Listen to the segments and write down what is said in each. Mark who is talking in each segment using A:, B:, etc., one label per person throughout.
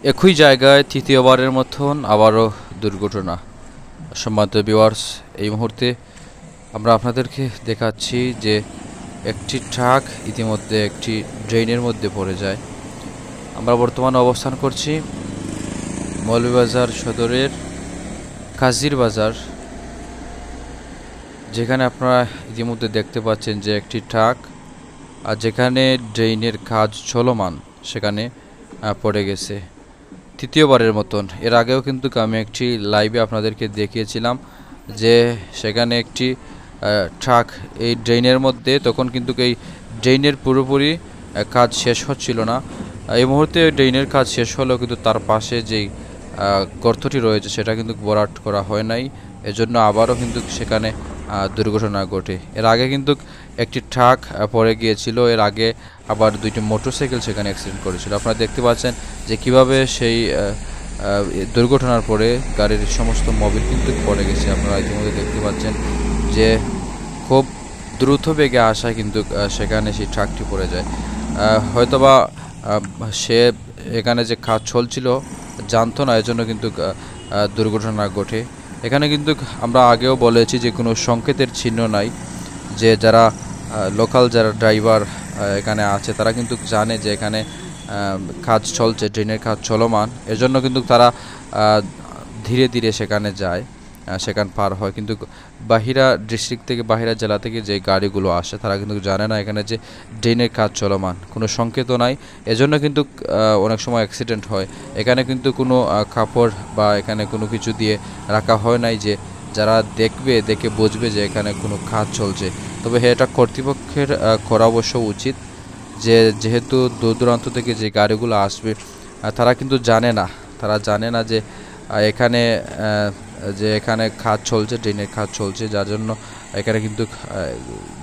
A: একই জায়গায় তৃতীয়বারের মতন আবারও দুর্ঘটনা। সম্মানিত ভিউয়ার্স, এই মুহূর্তে আমরা আপনাদেরকে দেখাচ্ছি যে একটি ট্রাক ইতিমধ্যে একটি ড্রেনের মধ্যে পড়ে যায়। আমরা বর্তমানে অবস্থান করছি মৌলভীবাজার সদরের কাজির বাজার, যেখানে আপনারা ইতিমধ্যে দেখতে পাচ্ছেন যে একটি ট্রাক আর যেখানে ড্রেনের কাজ চলমান সেখানে পড়ে গেছে তৃতীয়বারের মতন। এর আগেও কিন্তু আমি একটি লাইভে আপনাদেরকে দেখিয়েছিলাম যে সেখানে একটি ট্রাক এই ড্রেনের মধ্যে, তখন কিন্তু এই ড্রেনের পুরোপুরি কাজ শেষ হচ্ছিল না। এই মুহূর্তে ড্রেনের কাজ শেষ হলেও কিন্তু তার পাশে যেই গর্তটি রয়েছে সেটা কিন্তু ভরাট করা হয় নাই, এজন্য আবারও কিন্তু সেখানে দুর্ঘটনা ঘটে। এর আগে কিন্তু একটি ট্রাক পড়ে গিয়েছিল, এর আগে আবার দুইটি মোটরসাইকেল সেখানে অ্যাক্সিডেন্ট করেছিল। আপনারা দেখতে পাচ্ছেন যে কিভাবে সেই দুর্ঘটনার পরে গাড়ির সমস্ত মোবিল কিন্তু পড়ে গেছে। আপনারা ইতিমধ্যে দেখতে পাচ্ছেন যে খুব দ্রুত বেগে আসায় কিন্তু সেখানে সেই ট্রাকটি পড়ে যায়। হয়তোবা সে এখানে যে কাজ চলছিল জানতো না, এজন্য কিন্তু দুর্ঘটনা ঘটে। এখানে কিন্তু আমরা আগেও বলেছি যে কোনো সংকেতের চিহ্ন নাই, যে যারা লোকাল যারা ড্রাইভার এখানে আছে তারা কিন্তু জানে যে এখানে কাজ চলছে, ট্রেনের কাজ চলমান, এজন্য কিন্তু তারা ধীরে ধীরে সেখানে যায়, সেখান পার হয়। কিন্তু বাহিরা ডিস্ট্রিক্ট থেকে, বাহিরা জেলা থেকে যে গাড়িগুলো আসে তারা কিন্তু জানে না এখানে যে ড্রেনের কাজ চলমান, কোনো সংকেতও নাই, এজন্য কিন্তু অনেক সময় অ্যাক্সিডেন্ট হয়। এখানে কিন্তু কোনো কাপড় বা এখানে কোনো কিছু দিয়ে রাখা হয় নাই যে যারা দেখে বুঝবে যে এখানে কোনো কাজ চলছে। তবে এটা কর্তৃপক্ষের করা অবশ্য উচিত, যে যেহেতু দূর দূরান্ত থেকে যে গাড়িগুলো আসবে তারা কিন্তু জানে না যে এখানে কাজ চলছে, ড্রেনের কাজ চলছে, যার জন্য এখানে কিন্তু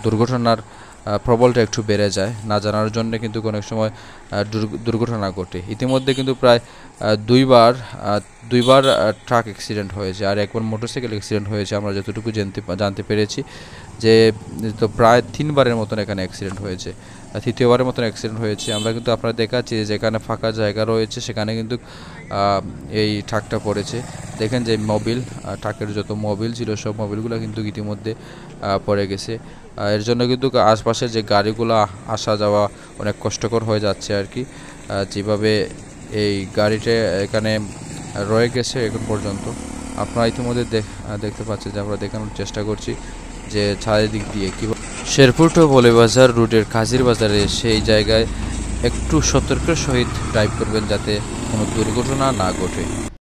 A: দুর্ঘটনার প্রবলটা একটু বেড়ে যায়। না জানার জন্য কিন্তু অনেক সময় দুর্ঘটনা ঘটে। ইতিমধ্যে কিন্তু প্রায় দুইবার ট্রাক অ্যাক্সিডেন্ট হয়েছে আর একবার মোটরসাইকেল অ্যাক্সিডেন্ট হয়েছে। আমরা যতটুকু জানতে পেরেছি যে তো প্রায় 3বারের মতন এখানে অ্যাক্সিডেন্ট হয়েছে, তৃতীয়বারের মতন অ্যাক্সিডেন্ট হয়েছে। আমরা কিন্তু আপনারা দেখাচ্ছি যেখানে ফাঁকা জায়গা রয়েছে সেখানে কিন্তু এই ট্রাকটা পড়েছে। দেখেন যে মোবিল, ট্রাকের যত মোবিল ছিল সব মোবিলগুলো কিন্তু ইতিমধ্যে পড়ে গেছে। এর জন্য কিন্তু আশপাশে যে গাড়িগুলো আসা যাওয়া অনেক কষ্টকর হয়ে যাচ্ছে আর কি। যেভাবে এই গাড়িটা এখানে রয়ে গেছে এখন পর্যন্ত, আপনারা ইতিমধ্যে দেখতে পাচ্ছেন যে আমরা দেখানোর চেষ্টা করছি যে চারিদিক দিয়ে কীভাবে শেরপুর টু মৌলভীবাজার রুটের কাজির বাজারে সেই জায়গায় একটু সতর্কের সহিত ড্রাইভ করবেন যাতে কোনো দুর্ঘটনা না ঘটে।